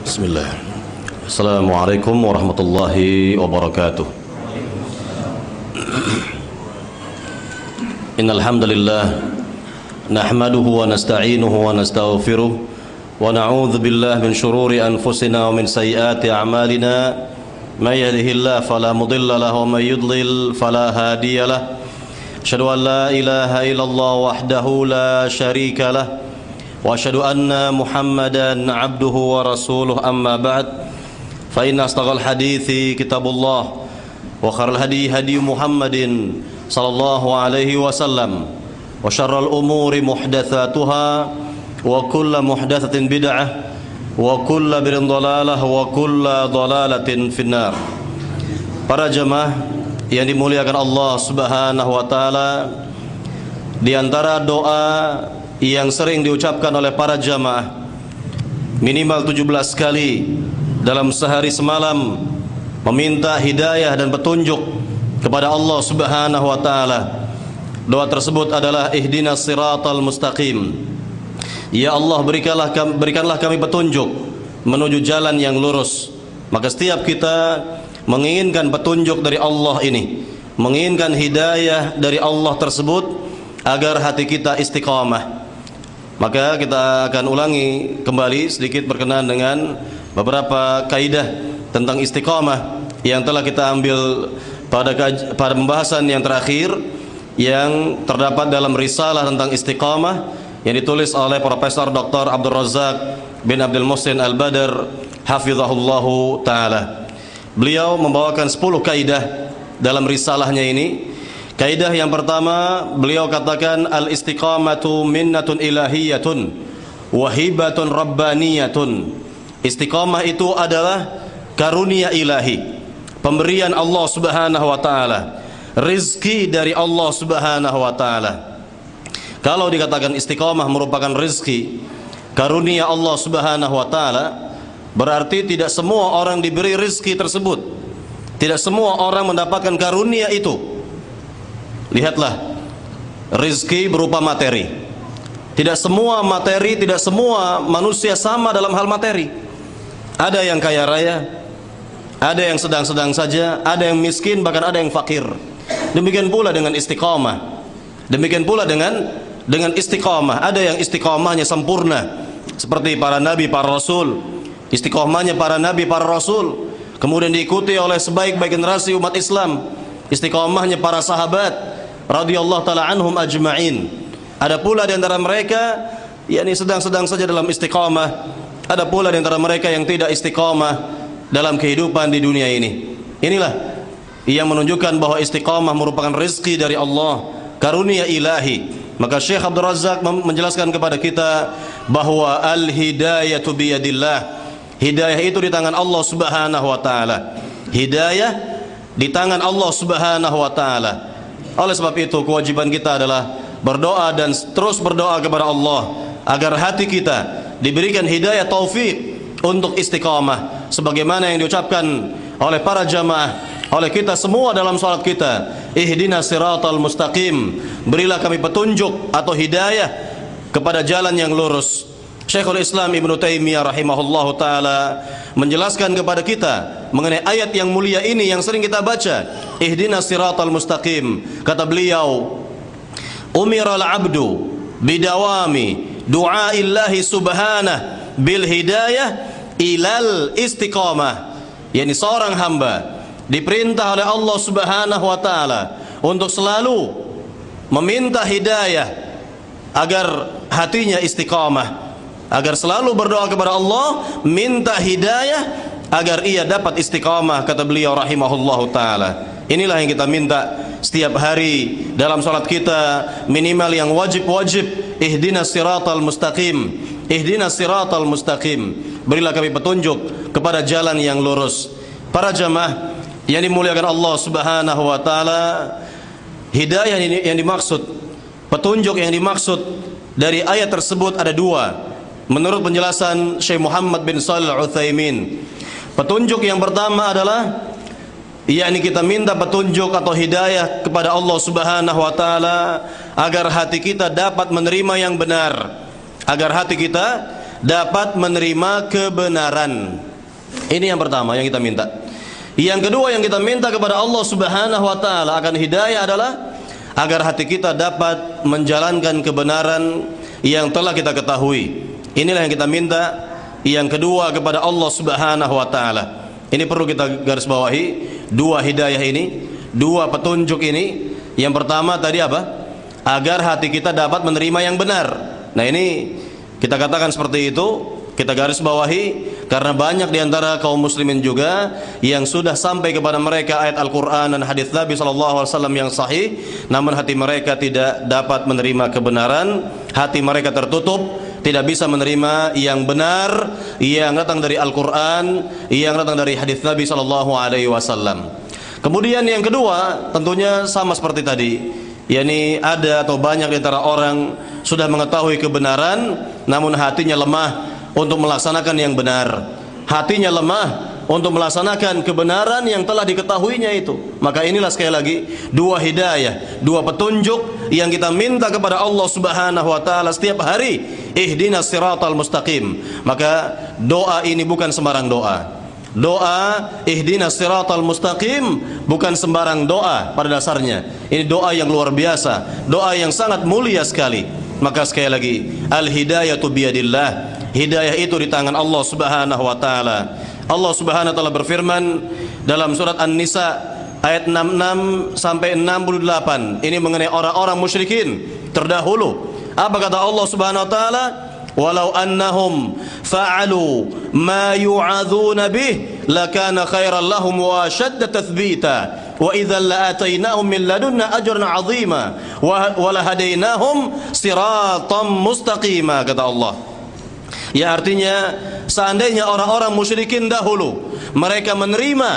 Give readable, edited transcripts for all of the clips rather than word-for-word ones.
Bismillah. Assalamualaikum warahmatullahi wabarakatuh. Innal hamdalillah nahmaduhu wa nasta'inuhu wa nastaghfiruh wa na'udzu billahi min shururi anfusina wa min sayyiati a'malina. May yahdihillahu fala mudilla lahu wa may yudlil fala hadiya lahu. Asyhadu an la ilaha illallah wahdahu la syarika lah. Wa asyhadu anna Muhammadan abduhu wa rasuluh, amma ba'd. Fa inna asdaqal hadithi kitabullah wa khairal hadi hadi Muhammadin sallallahu alaihi wasallam wa syarrul umuri muhdatsatuha wa kullu muhdatsatin bid'ah wa kullu bid'atin dhalalah wa kullu dhalalatin finnar. Para jemaah yang dimuliakan Allah Subhanahu wa taala, di antara doa yang sering diucapkan oleh para jamaah minimal 17 kali dalam sehari semalam, meminta hidayah dan petunjuk kepada Allah Subhanahu wa taala. Doa tersebut adalah ihdinas siratal mustaqim. Ya Allah, berikanlah kami petunjuk menuju jalan yang lurus. Maka setiap kita menginginkan petunjuk dari Allah ini, menginginkan hidayah dari Allah tersebut agar hati kita istiqamah. Maka kita akan ulangi kembali sedikit berkenaan dengan beberapa kaidah tentang istiqamah yang telah kita ambil pada pembahasan yang terakhir yang terdapat dalam risalah tentang istiqamah yang ditulis oleh Profesor Dr. Abdul Razak bin Abdul Muhsin Al-Badr hafizahullahu ta'ala. Beliau membawakan 10 kaidah dalam risalahnya ini. Kaidah yang pertama, beliau katakan al-istiqamatu minnatun ilahiyatun wa hibatun rabbaniyatun. Istiqamah itu adalah karunia ilahi, pemberian Allah Subhanahu wa taala, rizki dari Allah Subhanahu wa taala. Kalau dikatakan istiqamah merupakan rizki, karunia Allah Subhanahu wa taala, berarti tidak semua orang diberi rizki tersebut. Tidak semua orang mendapatkan karunia itu. Lihatlah, rizki berupa materi. Tidak semua materi, tidak semua manusia sama dalam hal materi. Ada yang kaya raya, ada yang sedang-sedang saja, ada yang miskin, bahkan ada yang fakir. Demikian pula dengan istiqamah. Demikian pula dengan istiqamah. Ada yang istiqamahnya sempurna, seperti para nabi, para rasul. Istiqamahnya para nabi, para rasul, kemudian diikuti oleh sebaik-baik generasi umat Islam. Istiqamahnya para sahabat radhiyallahu taala anhum ajma'in. Ada pula di antara mereka yakni sedang-sedang saja dalam istiqamah. Ada pula di antara mereka yang tidak istiqamah dalam kehidupan di dunia ini. Inilah yang menunjukkan bahwa istiqamah merupakan rezeki dari Allah, karunia ilahi. Maka Syekh Abdul Razak menjelaskan kepada kita bahwa al-hidayatu biyadillah. Hidayah itu di tangan Allah Subhanahu wa taala. Hidayah di tangan Allah Subhanahu wa taala. Oleh sebab itu kewajiban kita adalah berdoa dan terus berdoa kepada Allah agar hati kita diberikan hidayah taufik untuk istiqamah sebagaimana yang diucapkan oleh para jamaah, oleh kita semua dalam salat kita. Ihdinas siratal mustaqim. Berilah kami petunjuk atau hidayah kepada jalan yang lurus. Syekhul Islam Ibnu Taimiyah rahimahullahu taala menjelaskan kepada kita mengenai ayat yang mulia ini yang sering kita baca, ihdinas siratal mustaqim. Kata beliau, umiral abdu bidawami du'aillahi subhanah bil hidayah ilal istiqamah. Yani seorang hamba diperintah oleh Allah Subhanahu wa taala untuk selalu meminta hidayah agar hatinya istiqamah, agar selalu berdoa kepada Allah, minta hidayah agar ia dapat istiqamah. Kata beliau rahimahullahu taala, inilah yang kita minta setiap hari dalam salat kita, minimal yang wajib-wajib. Ihdinas siratal mustaqim, ihdinas siratal mustaqim. Berilah kami petunjuk kepada jalan yang lurus. Para jamaah yang dimuliakan Allah Subhanahu wa taala, hidayah yang dimaksud, petunjuk yang dimaksud dari ayat tersebut ada dua. Menurut penjelasan Syekh Muhammad bin Shalih Al-Utsaimin, petunjuk yang pertama adalah yakni kita minta petunjuk atau hidayah kepada Allah Subhanahu wa taala agar hati kita dapat menerima yang benar, agar hati kita dapat menerima kebenaran. Ini yang pertama yang kita minta. Yang kedua yang kita minta kepada Allah Subhanahu wa taala akan hidayah adalah agar hati kita dapat menjalankan kebenaran yang telah kita ketahui. Inilah yang kita minta yang kedua kepada Allah Subhanahu wa taala. Ini perlu kita garis bawahi, dua hidayah ini, dua petunjuk ini. Yang pertama tadi apa? Agar hati kita dapat menerima yang benar. Nah, ini kita katakan seperti itu, kita garis bawahi, karena banyak diantara kaum muslimin juga yang sudah sampai kepada mereka ayat Al-Quran dan hadis Nabi SAW yang sahih, namun hati mereka tidak dapat menerima kebenaran, hati mereka tertutup, tidak bisa menerima yang benar yang datang dari Al-Quran, yang datang dari hadis Nabi SAW. Kemudian yang kedua tentunya sama seperti tadi, yakni ada atau banyak diantara orang sudah mengetahui kebenaran namun hatinya lemah untuk melaksanakan yang benar. Hatinya lemah untuk melaksanakan kebenaran yang telah diketahuinya itu. Maka inilah sekali lagi dua hidayah, dua petunjuk yang kita minta kepada Allah Subhanahu wa taala setiap hari. Ihdinas siratal mustaqim. Maka doa ini bukan sembarang doa. Doa ihdinas siratal mustaqim bukan sembarang doa pada dasarnya. Ini doa yang luar biasa, doa yang sangat mulia sekali. Maka sekali lagi, al-hidayatu biyadillah. Hidayah itu di tangan Allah Subhanahu wa taala. Allah Subhanahu wa taala berfirman dalam surat An-Nisa ayat 66 sampai 68. Ini mengenai orang-orang musyrikin terdahulu. Apa kata Allah Subhanahu wa taala? Walau annahum fa'alu ma yu'adzuna bih lakana khairan lahum wa shadda tathbita wa idzal la'atainahum min ladunna ajran 'azima wa lahadainahum siratan mustaqima, kata Allah. Ya, artinya seandainya orang-orang musyrikin dahulu mereka menerima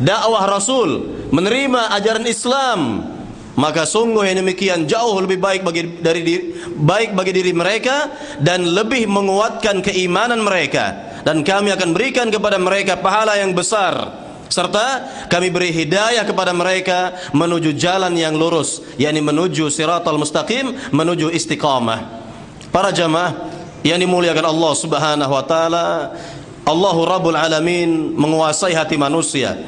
dakwah Rasul, menerima ajaran Islam, maka sungguh yang demikian jauh lebih baik bagi diri mereka dan lebih menguatkan keimanan mereka, dan kami akan berikan kepada mereka pahala yang besar, serta kami beri hidayah kepada mereka menuju jalan yang lurus, yakni menuju siratal mustaqim, menuju istiqamah. Para jamaah yang dimuliakan Allah Subhanahu wa taala, Allahu Rabbul Alamin menguasai hati manusia.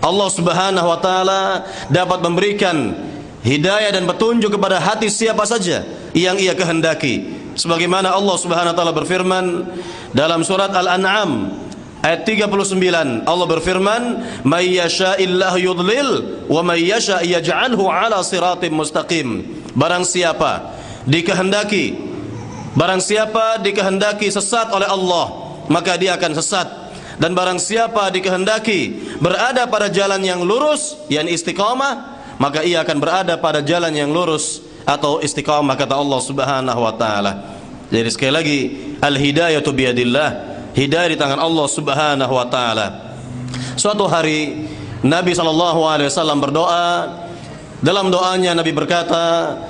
Allah Subhanahu wa taala dapat memberikan hidayah dan petunjuk kepada hati siapa saja yang Ia kehendaki. Sebagaimana Allah Subhanahu wa taala berfirman dalam surat Al-An'am ayat 39, Allah berfirman, "May yasha'illahu yudlil wa may yasha' yaj'alhu 'ala siratim mustaqim." Barang siapa dikehendaki sesat oleh Allah, maka dia akan sesat, dan barang siapa dikehendaki berada pada jalan yang lurus, yang istiqamah, maka ia akan berada pada jalan yang lurus atau istiqamah, kata Allah Subhanahu wa taala. Jadi sekali lagi, al-hidayatu biyadillah, hidayah di tangan Allah Subhanahu wa taala. Suatu hari Nabi SAW berdoa. Dalam doanya Nabi berkata,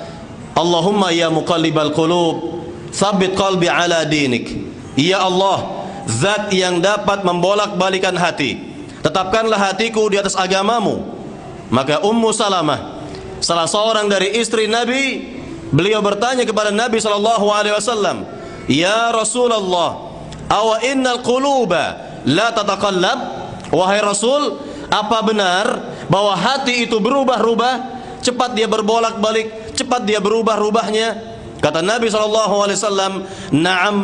Allahumma ya muqallibal qulub tsabbit qalbi ala dinik. Ya Allah, zat yang dapat membolak-balikan hati, tetapkanlah hatiku di atas agamamu. Maka Ummu Salamah, salah seorang dari istri Nabi, beliau bertanya kepada Nabi SAW, Ya Rasulullah, awa innal quluba la tataqallab? Wahai Rasul, apa benar bahwa hati itu berubah-ubah, cepat dia berbolak-balik, cepat dia berubah-ubahnya? Kata Nabi SAW, Na'am,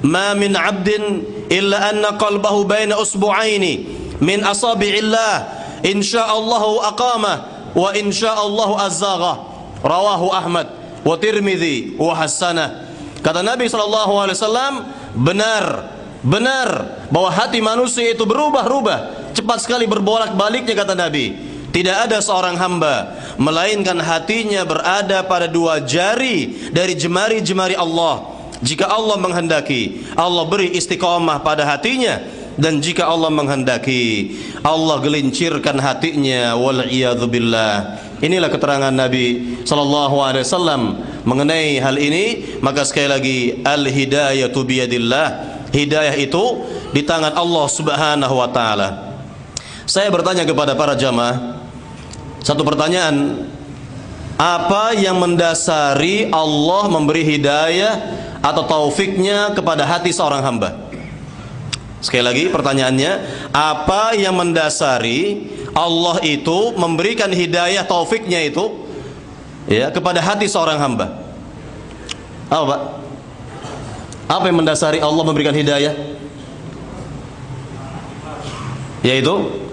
ma min abdin illa anna qalbahu baina usbu'aini min asabi'illah, insya'allahu aqamah wa insya'allahu azzagha. Rawahu Ahmad wa Tirmidzi wa hasanah. Kata Nabi SAW, benar bahwa hati manusia itu berubah-ubah, cepat sekali berbolak-baliknya, kata Nabi. Tidak ada seorang hamba melainkan hatinya berada pada dua jari dari jemari-jemari Allah. Jika Allah menghendaki, Allah beri istiqamah pada hatinya, dan jika Allah menghendaki, Allah gelincirkan hatinya. Wal'iyadzubillah. Inilah keterangan Nabi SAW mengenai hal ini. Maka sekali lagi, al-hidayatu biyadillah, hidayah itu di tangan Allah Subhanahu wa taala. Saya bertanya kepada para jamaah satu pertanyaan, apa yang mendasari Allah memberi hidayah atau taufiknya kepada hati seorang hamba? Sekali lagi pertanyaannya, apa yang mendasari Allah itu memberikan hidayah taufiknya itu ya kepada hati seorang hamba? Apa Pak? Apa yang mendasari Allah memberikan hidayah? Yaitu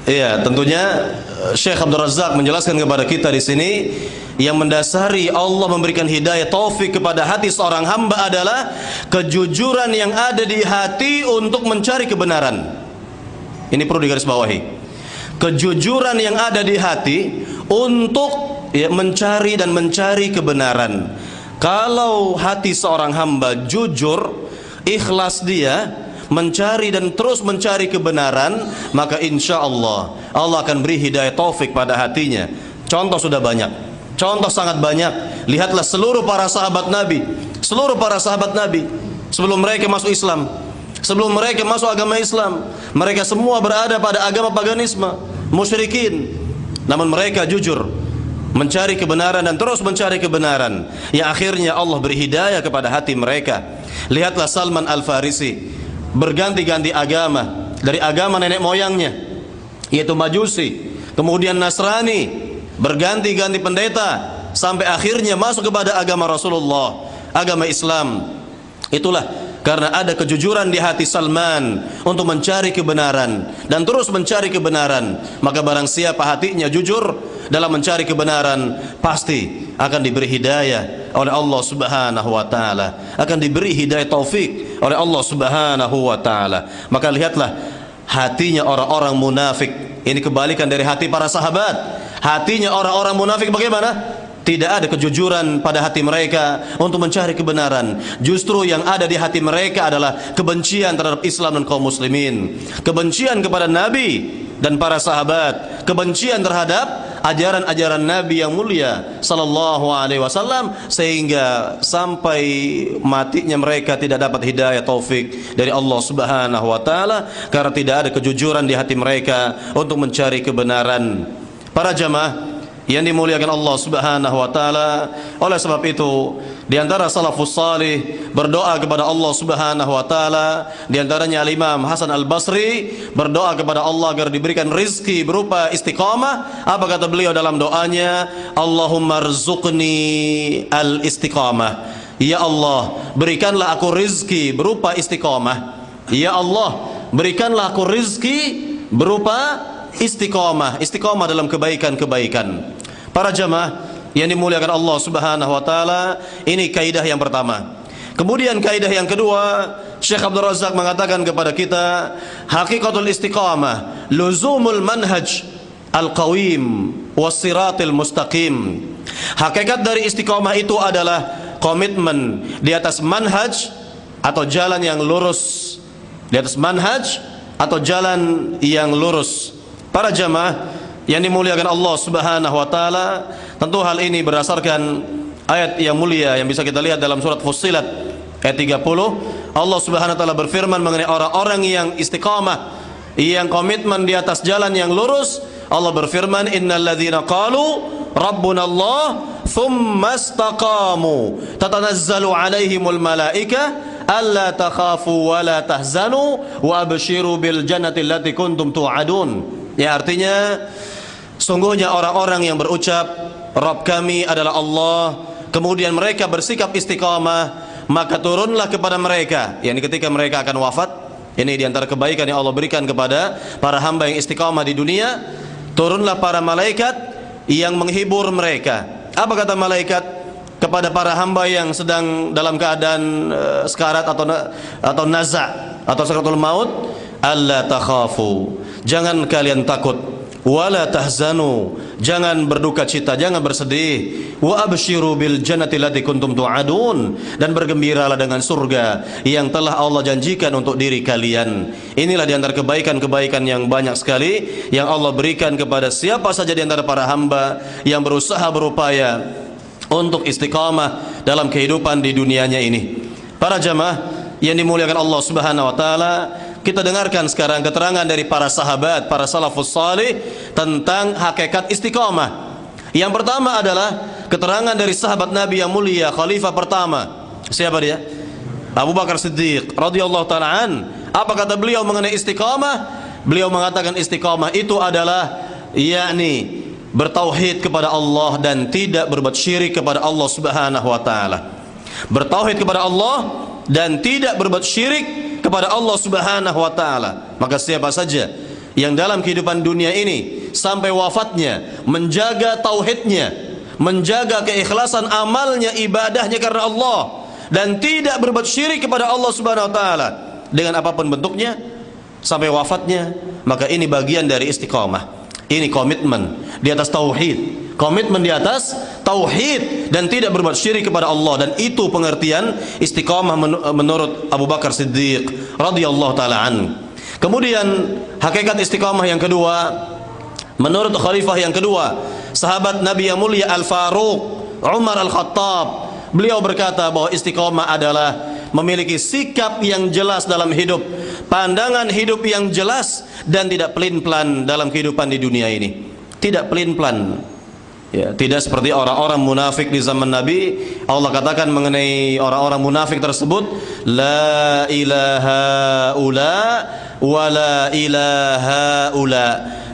iya, tentunya Syekh Abdul Razak menjelaskan kepada kita di sini, yang mendasari Allah memberikan hidayah taufik kepada hati seorang hamba adalah kejujuran yang ada di hati untuk mencari kebenaran. Ini perlu digarisbawahi. Kejujuran yang ada di hati untuk mencari dan mencari kebenaran. Kalau hati seorang hamba jujur, ikhlas dia mencari dan terus mencari kebenaran, maka insya Allah Allah akan beri hidayah taufik pada hatinya. Contoh sudah banyak, contoh sangat banyak. Lihatlah seluruh para sahabat Nabi, seluruh para sahabat Nabi sebelum mereka masuk Islam, sebelum mereka masuk agama Islam, mereka semua berada pada agama paganisme, musyrikin. Namun mereka jujur mencari kebenaran dan terus mencari kebenaran, yang akhirnya Allah beri hidayah kepada hati mereka. Lihatlah Salman Al-Farisi berganti-ganti agama, dari agama nenek moyangnya yaitu Majusi, kemudian Nasrani, berganti-ganti pendeta, sampai akhirnya masuk kepada agama Rasulullah, agama Islam. Itulah karena ada kejujuran di hati Salman untuk mencari kebenaran dan terus mencari kebenaran. Maka barang siapa hatinya jujur dalam mencari kebenaran, pasti akan diberi hidayah oleh Allah Subhanahu wa taala, akan diberi hidayah taufik oleh Allah Subhanahu wa taala. Maka lihatlah hatinya orang-orang munafik, ini kebalikan dari hati para sahabat. Hatinya orang-orang munafik bagaimana? Tidak ada kejujuran pada hati mereka untuk mencari kebenaran. Justru yang ada di hati mereka adalah kebencian terhadap Islam dan kaum muslimin, kebencian kepada Nabi dan para sahabat, kebencian terhadap ajaran-ajaran Nabi yang mulia sallallahu alaihi wasallam, sehingga sampai matinya mereka tidak dapat hidayah taufik dari Allah Subhanahu wa taala karena tidak ada kejujuran di hati mereka untuk mencari kebenaran. Para jamaah yang dimuliakan Allah Subhanahu wa taala, oleh sebab itu di antara salafus salih berdoa kepada Allah Subhanahu wa taala, di antaranya Al-Imam Hasan Al-Basri berdoa kepada Allah agar diberikan rizki berupa istiqamah. Apa kata beliau dalam doanya? Allahumma rzuqni al-istiqamah. Ya Allah, berikanlah aku rizki berupa istiqamah. Ya Allah, berikanlah aku rizki berupa istiqamah, istiqamah dalam kebaikan-kebaikan. Para jamaah yang dimuliakan Allah Subhanahu wa taala, ini kaidah yang pertama. Kemudian kaidah yang kedua, Syekh Abdul Razak mengatakan kepada kita, hakikatul istiqamah luzumul manhaj al-qawim was-siratil mustaqim. Hakikat dari istiqamah itu adalah komitmen di atas manhaj atau jalan yang lurus, di atas manhaj atau jalan yang lurus. Para jamaah yang dimuliakan Allah Subhanahu wa taala, tentu hal ini berdasarkan ayat yang mulia yang bisa kita lihat dalam surat Fussilat ayat 30. Allah Subhanahu wa taala berfirman mengenai orang-orang yang istiqamah, yang komitmen di atas jalan yang lurus. Allah berfirman, innalladzina qalu rabbunallah thumma istaqamu tatanazzalu alaihimul malaika alla takhafu wa la tahzanu wa abshiru bil jannati allati kuntum tu'adun. Ya, artinya sungguhnya orang-orang yang berucap Rabb kami adalah Allah, kemudian mereka bersikap istiqamah, maka turunlah kepada mereka, yakni ketika mereka akan wafat. Ini diantara kebaikan yang Allah berikan kepada para hamba yang istiqamah di dunia. Turunlah para malaikat yang menghibur mereka. Apa kata malaikat kepada para hamba yang sedang dalam keadaan sekarat atau naza' atau sakaratul maut? Alla takhafu, jangan kalian takut, wala tahzanu, jangan berduka cita, jangan bersedih, wa abshiru bil jannati allati kuntum tu'adun, dan bergembiralah dengan surga yang telah Allah janjikan untuk diri kalian. Inilah di antara kebaikan-kebaikan yang banyak sekali yang Allah berikan kepada siapa saja di antara para hamba yang berusaha berupaya untuk istiqamah dalam kehidupan di dunianya ini. Para jamaah yang dimuliakan Allah Subhanahu wa taala, kita dengarkan sekarang keterangan dari para sahabat, para salafus salih tentang hakikat istiqamah. Yang pertama adalah keterangan dari sahabat Nabi yang mulia, khalifah pertama. Siapa dia? Abu Bakar Siddiq radhiyallahu ta'ala an. Apa kata beliau mengenai istiqamah? Beliau mengatakan istiqamah itu adalah yakni bertauhid kepada Allah dan tidak berbuat syirik kepada Allah Subhanahu wa taala. Bertauhid kepada Allah dan tidak berbuat syirik kepada Allah Subhanahu wa taala. Maka siapa saja yang dalam kehidupan dunia ini sampai wafatnya menjaga tauhidnya, menjaga keikhlasan amalnya, ibadahnya karena Allah, dan tidak berbuat syirik kepada Allah Subhanahu wa taala dengan apapun bentuknya sampai wafatnya, maka ini bagian dari istiqamah. Ini komitmen di atas tauhid, komitmen di atas tauhid dan tidak berbuat syirik kepada Allah, dan itu pengertian istiqamah menurut Abu Bakar Siddiq radhiyallahu taala an. Kemudian hakikat istiqamah yang kedua menurut khalifah yang kedua, sahabat Nabi yang mulia Al-Faruq Umar Al-Khattab. Beliau berkata bahwa istiqamah adalah memiliki sikap yang jelas dalam hidup, pandangan hidup yang jelas, dan tidak pelin-pelan dalam kehidupan di dunia ini. Tidak pelin-pelan, ya, tidak seperti orang-orang munafik di zaman Nabi. Allah katakan mengenai orang-orang munafik tersebut, la ilaha ula wa la ilaha ula.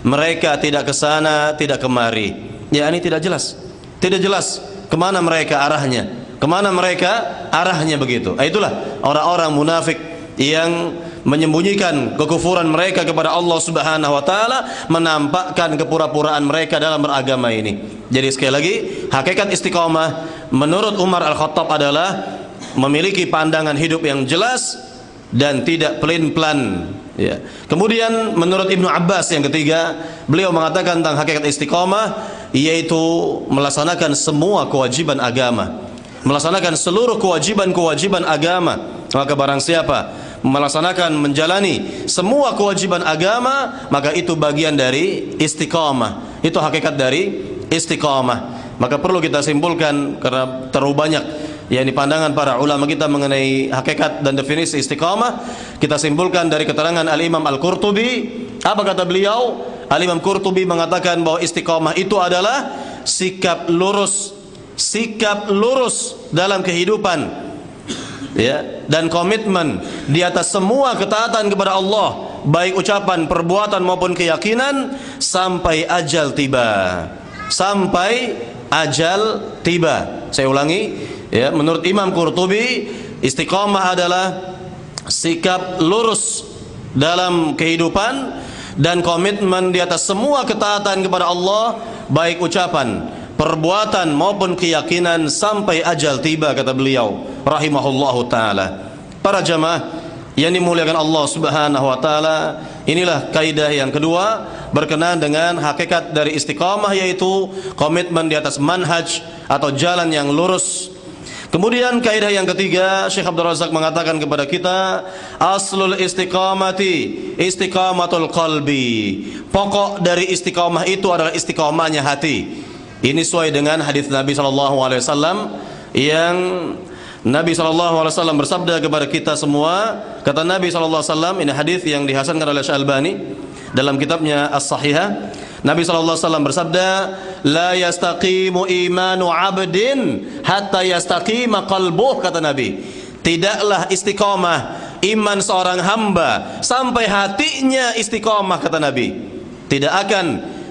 Mereka tidak ke sana, tidak kemari. Ya, ini tidak jelas. Tidak jelas kemana mereka arahnya, kemana mereka arahnya begitu. Itulah orang-orang munafik yang menyembunyikan kekufuran mereka kepada Allah Subhanahu wa taala, menampakkan kepura-puraan mereka dalam beragama ini. Jadi sekali lagi, hakikat istiqamah menurut Umar Al-Khattab adalah memiliki pandangan hidup yang jelas dan tidak pelin-pelan, ya. Kemudian menurut Ibnu Abbas yang ketiga, beliau mengatakan tentang hakikat istiqamah yaitu melaksanakan semua kewajiban agama, melaksanakan seluruh kewajiban-kewajiban agama. Maka barang siapa melaksanakan, menjalani semua kewajiban agama, maka itu bagian dari istiqamah. Itu hakikat dari istiqamah. Maka perlu kita simpulkan, karena terlalu banyak yakni pandangan para ulama kita mengenai hakikat dan definisi istiqamah. Kita simpulkan dari keterangan Al-Imam Al-Qurtubi. Apa kata beliau? Al-Imam Qurtubi mengatakan bahwa istiqamah itu adalah sikap lurus, sikap lurus dalam kehidupan, ya, dan komitmen di atas semua ketaatan kepada Allah, baik ucapan, perbuatan maupun keyakinan, sampai ajal tiba. Sampai ajal tiba. Saya ulangi, ya, menurut Imam Qurtubi, istiqamah adalah sikap lurus dalam kehidupan dan komitmen di atas semua ketaatan kepada Allah, baik ucapan, perbuatan maupun keyakinan, sampai ajal tiba, kata beliau rahimahullahu taala. Para jamaah yang dimuliakan Allah Subhanahu wa taala, inilah kaidah yang kedua berkenaan dengan hakikat dari istiqamah, yaitu komitmen di atas manhaj atau jalan yang lurus. Kemudian kaidah yang ketiga, Syekh Abdul Razak mengatakan kepada kita, aslul istiqamati istiqamatul qalbi. Pokok dari istiqamah itu adalah istiqamahnya hati. Ini sesuai dengan hadis Nabi SAW yang Nabi SAW bersabda kepada kita semua. Kata Nabi SAW, ini hadis yang dihasankan oleh Syalbani dalam kitabnya As-Sahihah. Nabi SAW bersabda, la yastaqimu imanu abdin hatta yastaqima qalbuh, kata Nabi. Tidaklah istiqamah iman seorang hamba sampai hatinya istiqamah, kata Nabi. Tidak akan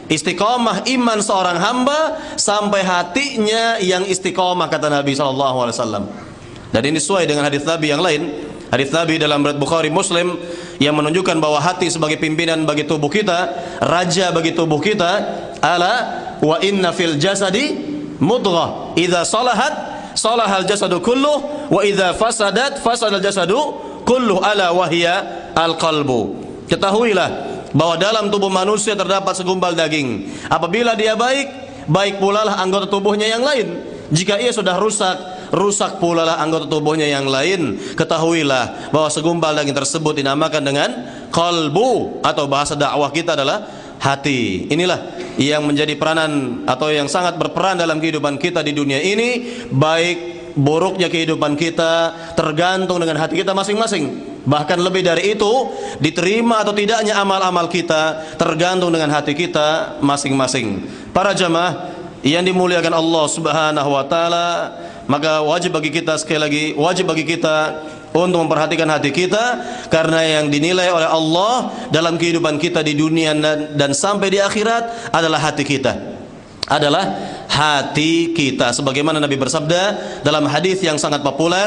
istiqamah iman seorang hamba sampai hatinya yang istiqamah, kata Nabi SAW. Dan ini sesuai dengan hadis Nabi yang lain, hadis Nabi dalam riwayat Bukhari Muslim yang menunjukkan bahwa hati sebagai pimpinan bagi tubuh kita, raja bagi tubuh kita. Ala wa inna fil jasadi mudghah, idza salahat salahal jasadu kulluh, wa idza fasadat fasadal jasadu kulluh, ala wahya al qalbu. Ketahuilah bahwa dalam tubuh manusia terdapat segumpal daging. Apabila dia baik, baik pula lah anggota tubuhnya yang lain. Jika ia sudah rusak, rusak pula lah anggota tubuhnya yang lain. Ketahuilah bahwa segumpal daging tersebut dinamakan dengan qalbu, atau bahasa dakwah kita adalah hati. Inilah yang menjadi peranan atau yang sangat berperan dalam kehidupan kita di dunia ini. Baik buruknya kehidupan kita tergantung dengan hati kita masing-masing. Bahkan lebih dari itu, diterima atau tidaknya amal-amal kita tergantung dengan hati kita masing-masing. Para jamaah yang dimuliakan Allah Subhanahu wa taala, maka wajib bagi kita, sekali lagi wajib bagi kita untuk memperhatikan hati kita, karena yang dinilai oleh Allah dalam kehidupan kita di dunia dan sampai di akhirat adalah hati kita. Adalah hati kita. Sebagaimana Nabi bersabda dalam hadis yang sangat populer,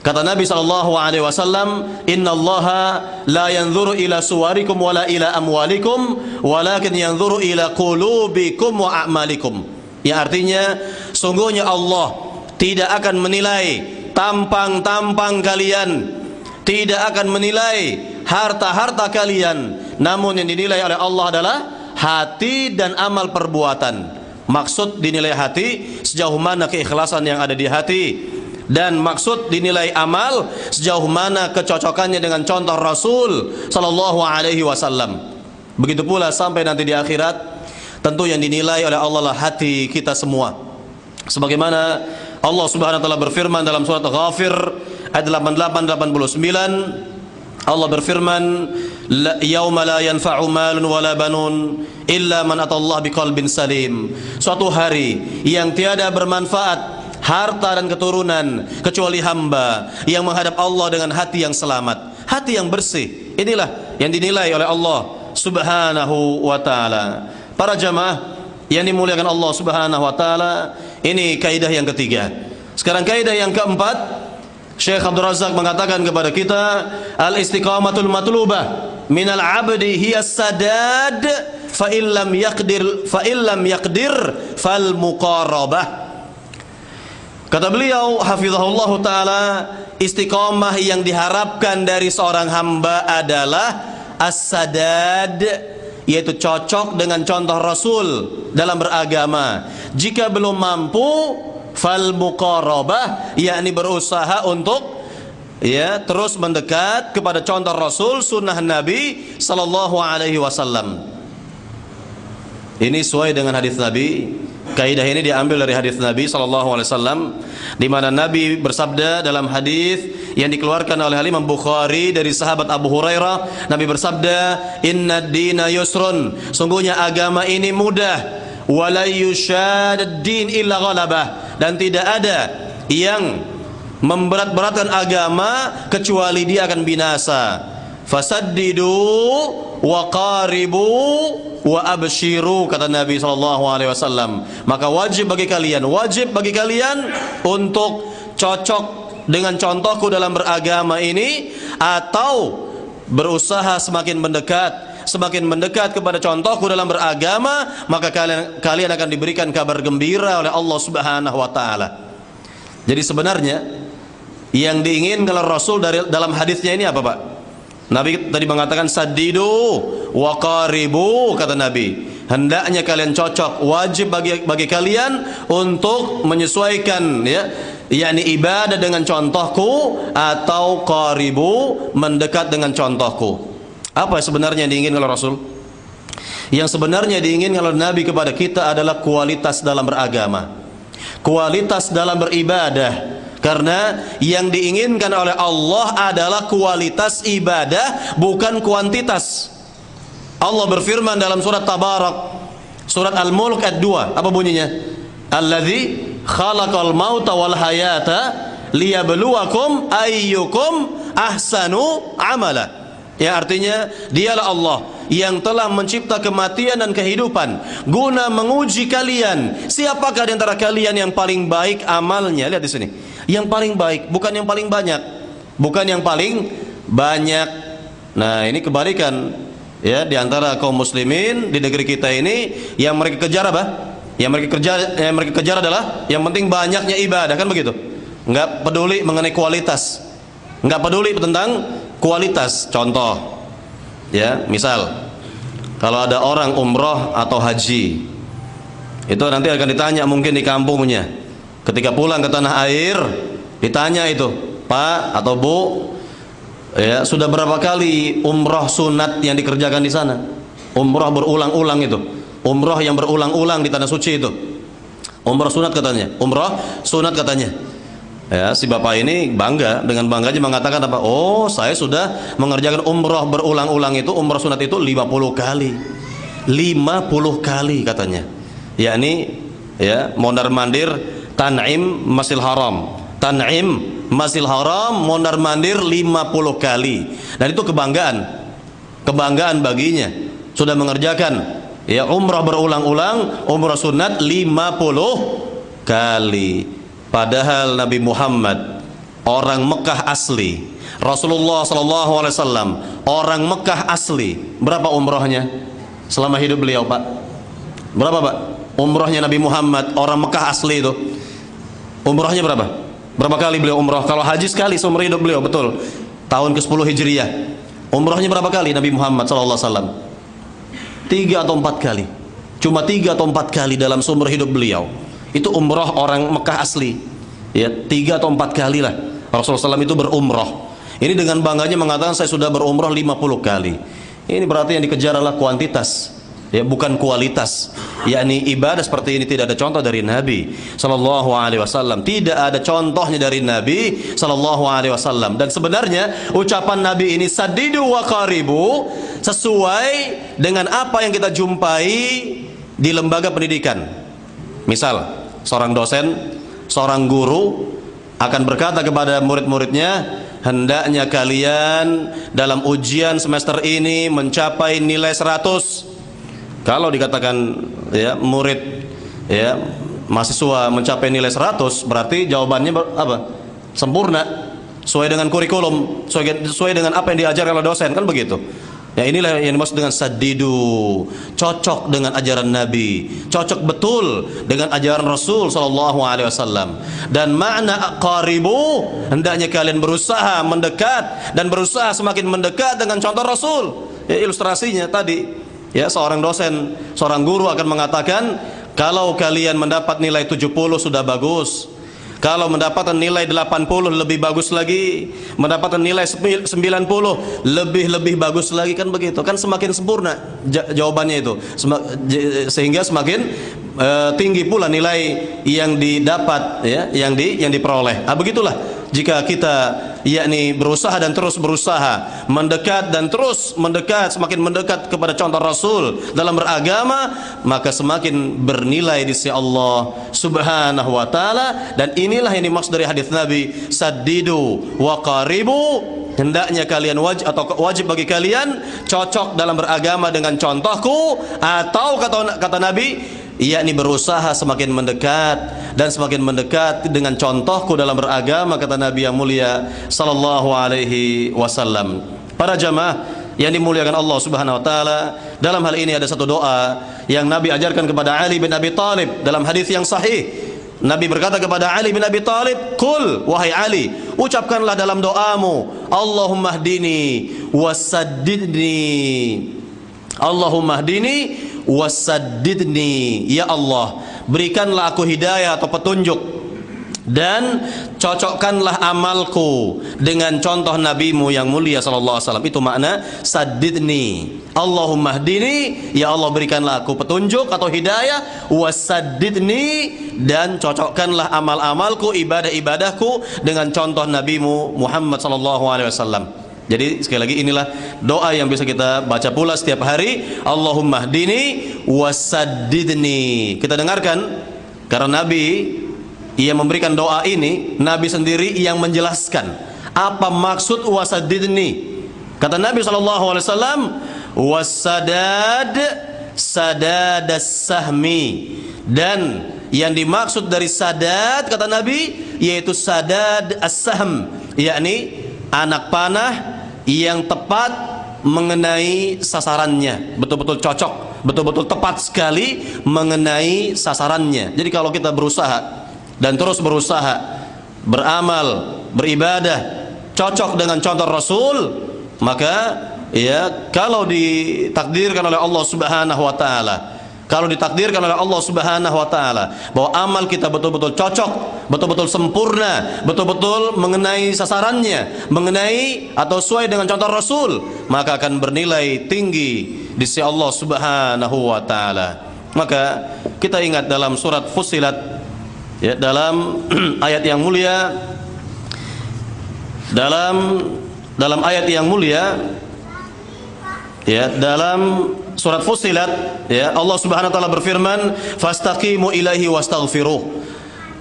kata Nabi SAW, "Innallaha la yanzuru ila suwarikum wala ila amwalikum, walakin yanzuru ila qulubikum wa a'malikum." Yang artinya, sungguhnya Allah tidak akan menilai tampang-tampang kalian, tidak akan menilai harta-harta kalian, namun yang dinilai oleh Allah adalah hati dan amal perbuatan. Maksud dinilai hati, sejauh mana keikhlasan yang ada di hati, dan maksud dinilai amal, sejauh mana kecocokannya dengan contoh Rasul sallallahu alaihi wasallam. Begitu pula sampai nanti di akhirat, tentu yang dinilai oleh Allah lah hati kita semua. Sebagaimana Allah Subhanahu wa taala berfirman dalam surat Ghafir ayat 88-89, Allah berfirman, "Yauma la yanfa'u malun wala banun illa man atallaha biqalbin salim." Suatu hari yang tiada bermanfaat harta dan keturunan kecuali hamba yang menghadap Allah dengan hati yang selamat, hati yang bersih. Inilah yang dinilai oleh Allah Subhanahu wa taala. Para jamaah yang dimuliakan Allah Subhanahu wa taala, ini kaidah yang ketiga. Sekarang kaidah yang keempat, Syekh Abdul Razak mengatakan kepada kita, al-istiqamatul matlubah minal abdi hiya sadad fa illam yaqdir fal muqarabah. Kata beliau hafizahullah taala, istiqamah yang diharapkan dari seorang hamba adalah as-sadad, yaitu cocok dengan contoh Rasul dalam beragama. Jika belum mampu, fal muqarabah, yakni berusaha untuk terus mendekat kepada contoh Rasul, sunnah Nabi sallallahu alaihi wasallam. Ini sesuai dengan hadis Nabi. Kaidah ini diambil dari hadis Nabi sallallahu alaihi wasallam, di mana Nabi bersabda dalam hadis yang dikeluarkan oleh Imam Bukhari dari sahabat Abu Hurairah. Nabi bersabda, "Inna ad-dina yusrun." Sungguhnya agama ini mudah. "Wala yushad ad-din illa ghalabah." Dan tidak ada yang memberat-beratkan agama kecuali dia akan binasa. "Fasaddidu wa qaribu wa abshiru," kata Nabi SAW. Maka wajib bagi kalian untuk cocok dengan contohku dalam beragama ini, atau berusaha semakin mendekat kepada contohku dalam beragama, maka kalian akan diberikan kabar gembira oleh Allah Subhanahu wa taala. Jadi sebenarnya yang diinginkan oleh Rasul dalam hadisnya ini apa, Pak? Nabi tadi mengatakan saddidu wa qaribu, kata Nabi. Hendaknya kalian cocok, wajib bagi kalian untuk menyesuaikan yakni ibadah dengan contohku, atau qaribu, mendekat dengan contohku. Apa sebenarnya yang diinginkan oleh Rasul? Yang sebenarnya diinginkan oleh Nabi kepada kita adalah kualitas dalam beragama, kualitas dalam beribadah. Karena yang diinginkan oleh Allah adalah kualitas ibadah, bukan kuantitas. Allah berfirman dalam surat Tabarak, surat Al-Mulk ayat 2, apa bunyinya? "Alladzi khalaqal mauta wal hayata liyabluwakum ayyukum ahsanu amala." Yang artinya, dialah Allah yang telah mencipta kematian dan kehidupan guna menguji kalian, siapakah di antara kalian yang paling baik amalnya. Lihat di sini, yang paling baik, bukan yang paling banyak, bukan yang paling banyak. Nah, ini kebalikan di antara kaum muslimin di negeri kita ini. Yang mereka kejar apa? Yang mereka kejar adalah yang penting banyaknya ibadah, kan begitu? Enggak peduli mengenai kualitas, enggak peduli tentang kualitas. Contoh, misal kalau ada orang umroh atau haji, itu nanti akan ditanya mungkin di kampungnya, ketika pulang ke tanah air, ditanya itu, "Pak atau Bu, sudah berapa kali umroh sunat yang dikerjakan di sana?" Umroh berulang-ulang itu, umroh yang berulang-ulang di tanah suci itu, umroh sunat katanya, umroh sunat katanya. Si bapak ini bangga, dengan bangganya mengatakan apa? "Oh, saya sudah mengerjakan umroh berulang-ulang itu, umroh sunat itu 50 kali. 50 kali katanya. Yakni ya, mondar-mandir Tan'im Masjidil Haram. Tan'im Masjidil Haram mondar-mandir 50 kali. Dan itu kebanggaan baginya. Sudah mengerjakan ya umrah berulang-ulang, umrah sunat 50 kali. Padahal Nabi Muhammad orang Mekah asli, Rasulullah SAW orang Mekah asli. Berapa umrahnya selama hidup beliau, Pak? Berapa, Pak? Umrahnya Nabi Muhammad orang Mekah asli itu. Umrahnya berapa? Berapa kali beliau umrah? Kalau haji sekali seumur hidup beliau, betul. Tahun ke-10 Hijriah. Umrahnya berapa kali Nabi Muhammad SAW? 3 atau 4 kali. Cuma 3 atau 4 kali dalam seumur hidup beliau. Itu umrah orang Mekah asli. Ya, 3 atau 4 kali lah Rasulullah SAW itu berumrah. Ini dengan bangganya mengatakan saya sudah berumrah 50 kali. Ini berarti yang dikejar adalah kuantitas, ya, bukan kualitas. Yakni ibadah seperti ini tidak ada contoh dari Nabi sallallahu alaihi wasallam. Tidak ada contohnya dari Nabi sallallahu alaihi wasallam. Dan sebenarnya ucapan Nabi ini sadidu wa qaribu sesuai dengan apa yang kita jumpai di lembaga pendidikan. Misal seorang dosen, seorang guru akan berkata kepada murid-muridnya, hendaknya kalian dalam ujian semester ini mencapai nilai 100. Kalau dikatakan ya murid ya mahasiswa mencapai nilai 100, berarti jawabannya apa? Sempurna, sesuai dengan kurikulum, sesuai dengan apa yang diajarkan oleh dosen, kan begitu. Ya, inilah yang dimaksud dengan sadidu, cocok dengan ajaran Nabi, cocok betul dengan ajaran Rasul sallallahu alaihi wasallam. Dan makna qaribu, hendaknya kalian berusaha mendekat dan berusaha semakin mendekat dengan contoh Rasul. Ya, ilustrasinya tadi, ya, seorang dosen, seorang guru akan mengatakan, kalau kalian mendapat nilai 70 sudah bagus. Kalau mendapatkan nilai 80 lebih bagus lagi, mendapatkan nilai 90 lebih bagus lagi, kan begitu. Kan semakin sempurna jawabannya itu. Sehingga semakin tinggi pula nilai yang didapat, ya, yang diperoleh. Begitulah jika kita yakni berusaha dan terus berusaha mendekat dan terus mendekat, semakin mendekat kepada contoh Rasul dalam beragama, maka semakin bernilai di sisi Allah Subhanahu wa taala. Dan inilah yang dimaksud dari hadis Nabi, saddidu wa qaribu, hendaknya kalian wajib bagi kalian cocok dalam beragama dengan contohku, atau kata Nabi, yakni berusaha semakin mendekat dan semakin mendekat dengan contohku dalam beragama, kata Nabi yang mulia sallallahu alaihi wasallam. Para jamaah yang dimuliakan Allah Subhanahu wa taala, dalam hal ini ada satu doa yang Nabi ajarkan kepada Ali bin Abi Thalib dalam hadis yang sahih. Nabi berkata kepada Ali bin Abi Thalib, "Qul, wahai Ali, ucapkanlah dalam doamu, Allahumma hdini wasaddidni. Allahumma hdini wasaddidni, ya Allah, berikanlah aku hidayah atau petunjuk dan cocokkanlah amalku dengan contoh nabimu yang mulia sallallahu alaihi wasallam." Itu makna saddidni. Allahumma hdini, ya Allah berikanlah aku petunjuk atau hidayah, wasaddidni, dan cocokkanlah amal-amalku, ibadah-ibadahku dengan contoh nabimu Muhammad sallallahu alaihi wasallam. Jadi sekali lagi inilah doa yang bisa kita baca pula setiap hari, Allahumma hdini wasaddidni. Kita dengarkan, karena Nabi ia memberikan doa ini, Nabi sendiri yang menjelaskan apa maksud wasaddidni. Kata Nabi SAW, wasadad sadadas sahmi, dan yang dimaksud dari sadad, kata Nabi, yaitu sadad as-sahm, yakni anak panah yang tepat mengenai sasarannya, betul-betul cocok, betul-betul tepat sekali mengenai sasarannya. Jadi kalau kita berusaha dan terus berusaha beramal, beribadah cocok dengan contoh Rasul, maka ya kalau ditakdirkan oleh Allah Subhanahu wa taala, kalau ditakdirkan oleh Allah Subhanahu wa taala bahwa amal kita betul-betul cocok, betul-betul sempurna, betul-betul mengenai sasarannya, mengenai atau sesuai dengan contoh Rasul, maka akan bernilai tinggi di sisi Allah Subhanahu wa taala. Maka kita ingat dalam surat Fussilat, ya, dalam ayat yang mulia, dalam ayat yang mulia, ya, dalam surat Fussilat, ya, Allah Subhanahu wa taala berfirman, "Fastaqimu ilaihi wastaghfiruh."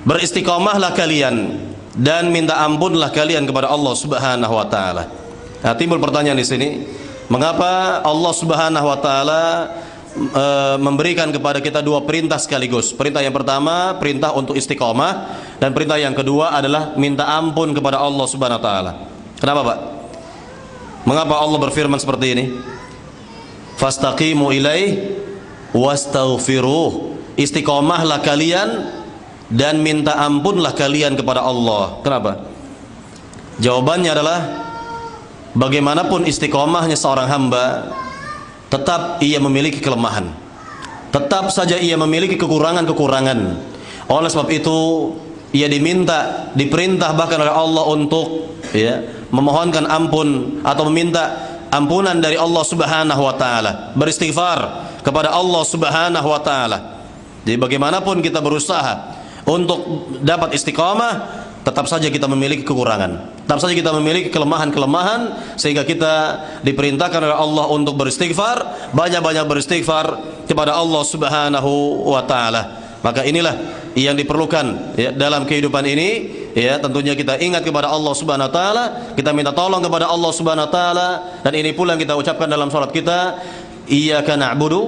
Beristiqomahlah kalian dan minta ampunlah kalian kepada Allah Subhanahu wa taala. Nah, timbul pertanyaan di sini, mengapa Allah Subhanahu wa taala memberikan kepada kita dua perintah sekaligus? Perintah yang pertama, perintah untuk istiqomah, dan perintah yang kedua adalah minta ampun kepada Allah Subhanahu wa taala. Kenapa, Pak? Mengapa Allah berfirman seperti ini? Fastaqimu ilaihi wastaghfiruh. Istiqomahlah kalian dan minta ampunlah kalian kepada Allah. Kenapa? Jawabannya adalah bagaimanapun istiqomahnya seorang hamba, tetap ia memiliki kelemahan. Tetap saja ia memiliki kekurangan-kekurangan. Oleh sebab itu, ia diperintah bahkan oleh Allah untuk, ya, memohonkan ampun atau meminta ampunan dari Allah Subhanahu wa taala, beristighfar kepada Allah Subhanahu wa taala. Jadi bagaimanapun kita berusaha untuk dapat istiqamah, tetap saja kita memiliki kekurangan, tetap saja kita memiliki kelemahan-kelemahan, sehingga kita diperintahkan oleh Allah untuk beristighfar, banyak-banyak beristighfar kepada Allah Subhanahu wa taala. Maka inilah yang diperlukan, ya, dalam kehidupan ini, ya, tentunya kita ingat kepada Allah Subhanahu wa taala, kita minta tolong kepada Allah Subhanahu wa taala, dan ini pula yang kita ucapkan dalam salat kita, iyyaka na'budu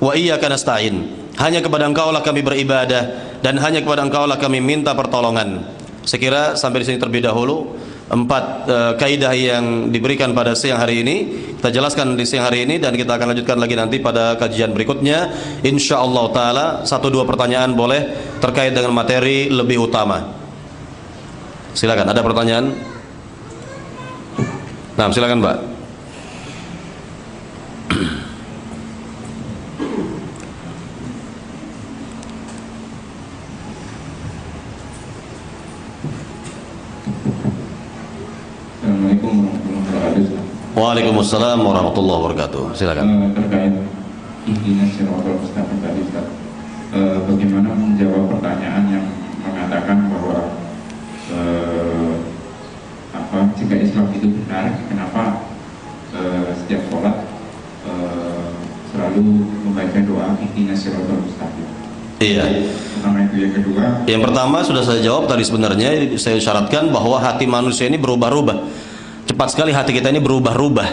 wa iyyaka nasta'in. Hanya kepada Engkaulah kami beribadah dan hanya kepada Engkaulah kami minta pertolongan. Saya kira sampai di sini terlebih dahulu 4 kaidah yang diberikan pada siang hari ini kita jelaskan di siang hari ini, dan kita akan lanjutkan lagi nanti pada kajian berikutnya insyaallah taala. 1-2 pertanyaan boleh terkait dengan materi lebih utama. Silakan, ada pertanyaan? Nah, silakan, Mbak. Waalaikumsalam warahmatullahi wabarakatuh. Silakan. Terkait ihdinas siratal mustaqim tadi, bagaimana menjawab pertanyaan yang mengatakan bahwa jika Islam itu benar, kenapa setiap sholat selalu membaca doa ihdinas siratal mustaqim? Iya. Pertama itu. Yang kedua, yang pertama sudah saya jawab tadi. Sebenarnya saya syaratkan bahwa hati manusia ini berubah-ubah. Cepat sekali hati kita ini berubah-ubah.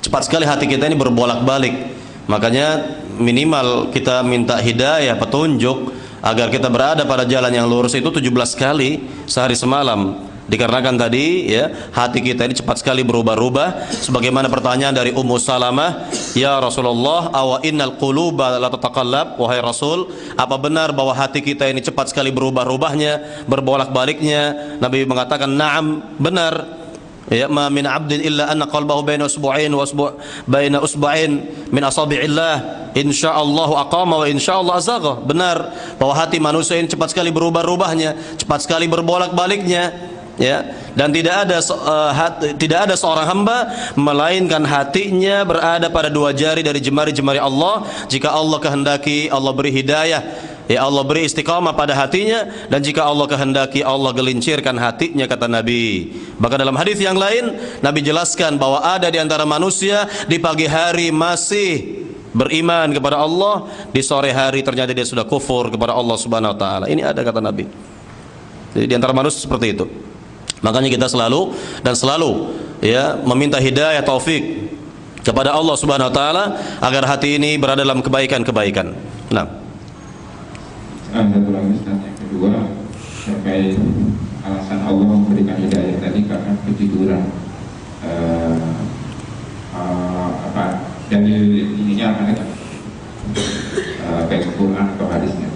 Cepat sekali hati kita ini berbolak-balik. Makanya minimal kita minta hidayah, petunjuk, agar kita berada pada jalan yang lurus itu 17 kali sehari semalam. Dikarenakan tadi, ya, hati kita ini cepat sekali berubah-ubah. Sebagaimana pertanyaan dari Ummu Salamah, ya Rasulullah, awa innal quluba la tataqallab, wahai Rasul, apa benar bahwa hati kita ini cepat sekali berubah-ubahnya, berbolak-baliknya? Nabi mengatakan, na'am, benar. Ya, ma min 'abdin illa anna qalbahu baina usbu'ain wa baina usbu'ain min asabi'illah, insyaallah aqama wa insyaallah azagha. Benar bahwa hati manusia ini cepat sekali berubah-ubahnya, cepat sekali berbolak-baliknya, ya. Dan tidak ada seorang hamba melainkan hatinya berada pada 2 jari dari jemari-jemari Allah. Jika Allah kehendaki, Allah beri hidayah, ya, Allah beri istiqamah pada hatinya, dan jika Allah kehendaki, Allah gelincirkan hatinya, kata Nabi. Bahkan dalam hadis yang lain, Nabi jelaskan bahwa ada di antara manusia di pagi hari masih beriman kepada Allah, di sore hari ternyata dia sudah kufur kepada Allah Subhanahu wa taala. Ini ada, kata Nabi. Jadi di antara manusia seperti itu. Makanya kita selalu ya meminta hidayah taufik kepada Allah Subhanahu wa taala agar hati ini berada dalam kebaikan-kebaikan. Nah, satu lagi, yang kedua terkait alasan Allah memberikan hidayah tadi karena ketiduran. Dalil ininya apa nih? Baik Quran atau hadisnya?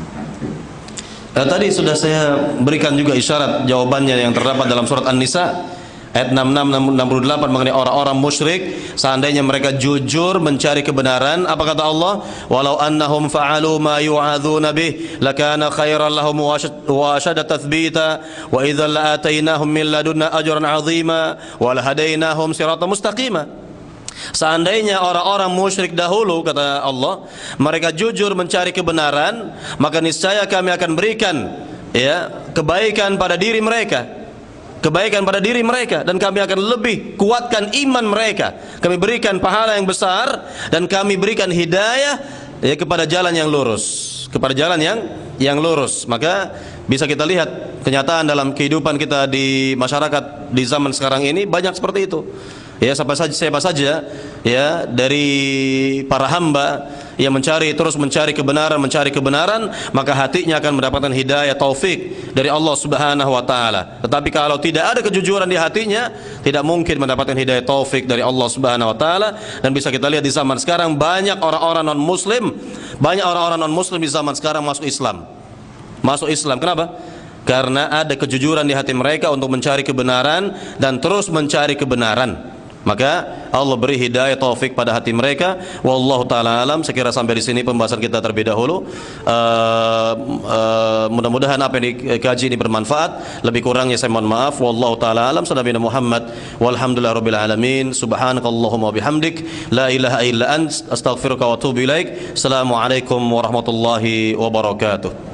Tadi sudah saya berikan juga isyarat jawabannya yang terdapat dalam surat An-Nisa ayat 66-68 mengenai orang-orang musyrik. Seandainya mereka jujur mencari kebenaran, apa kata Allah? Walau annahum fa'alu ma yu'adzuna bih lakana khairan lahum wa ashadda tathbita wa idzal la'atainahum min ladunna ajran 'azima wa lahadainahum siratan mustaqima. Seandainya orang-orang musyrik dahulu, kata Allah, mereka jujur mencari kebenaran, maka niscaya kami akan berikan, ya, kebaikan pada diri mereka. kebaikan pada diri mereka, dan kami akan lebih kuatkan iman mereka. Kami berikan pahala yang besar dan kami berikan hidayah ya kepada jalan yang lurus, kepada jalan yang lurus. Maka bisa kita lihat kenyataan dalam kehidupan kita di masyarakat di zaman sekarang ini banyak seperti itu. Ya, siapa saja ya dari para hamba yang terus mencari kebenaran, maka hatinya akan mendapatkan hidayah taufik dari Allah Subhanahu wa taala. Tetapi kalau tidak ada kejujuran di hatinya, tidak mungkin mendapatkan hidayah taufik dari Allah Subhanahu wa taala. Dan bisa kita lihat di zaman sekarang banyak orang-orang non-muslim di zaman sekarang masuk Islam. Kenapa? Karena ada kejujuran di hati mereka untuk mencari kebenaran dan terus mencari kebenaran. Maka Allah beri hidayah taufik pada hati mereka. Wallahu taala alam. Sekira sampai di sini pembahasan kita terlebih dahulu. Mudah-mudahan apa yang dikaji ini bermanfaat. Lebih kurangnya saya mohon maaf. Wallahu taala alam. Sallallahu Muhammad walhamdulillahirabbil alamin. Subhanakallahumma wabihamdik, la ilaha illa ant, astaghfiruka wa atubu ilaik. Assalamualaikum warahmatullahi wabarakatuh.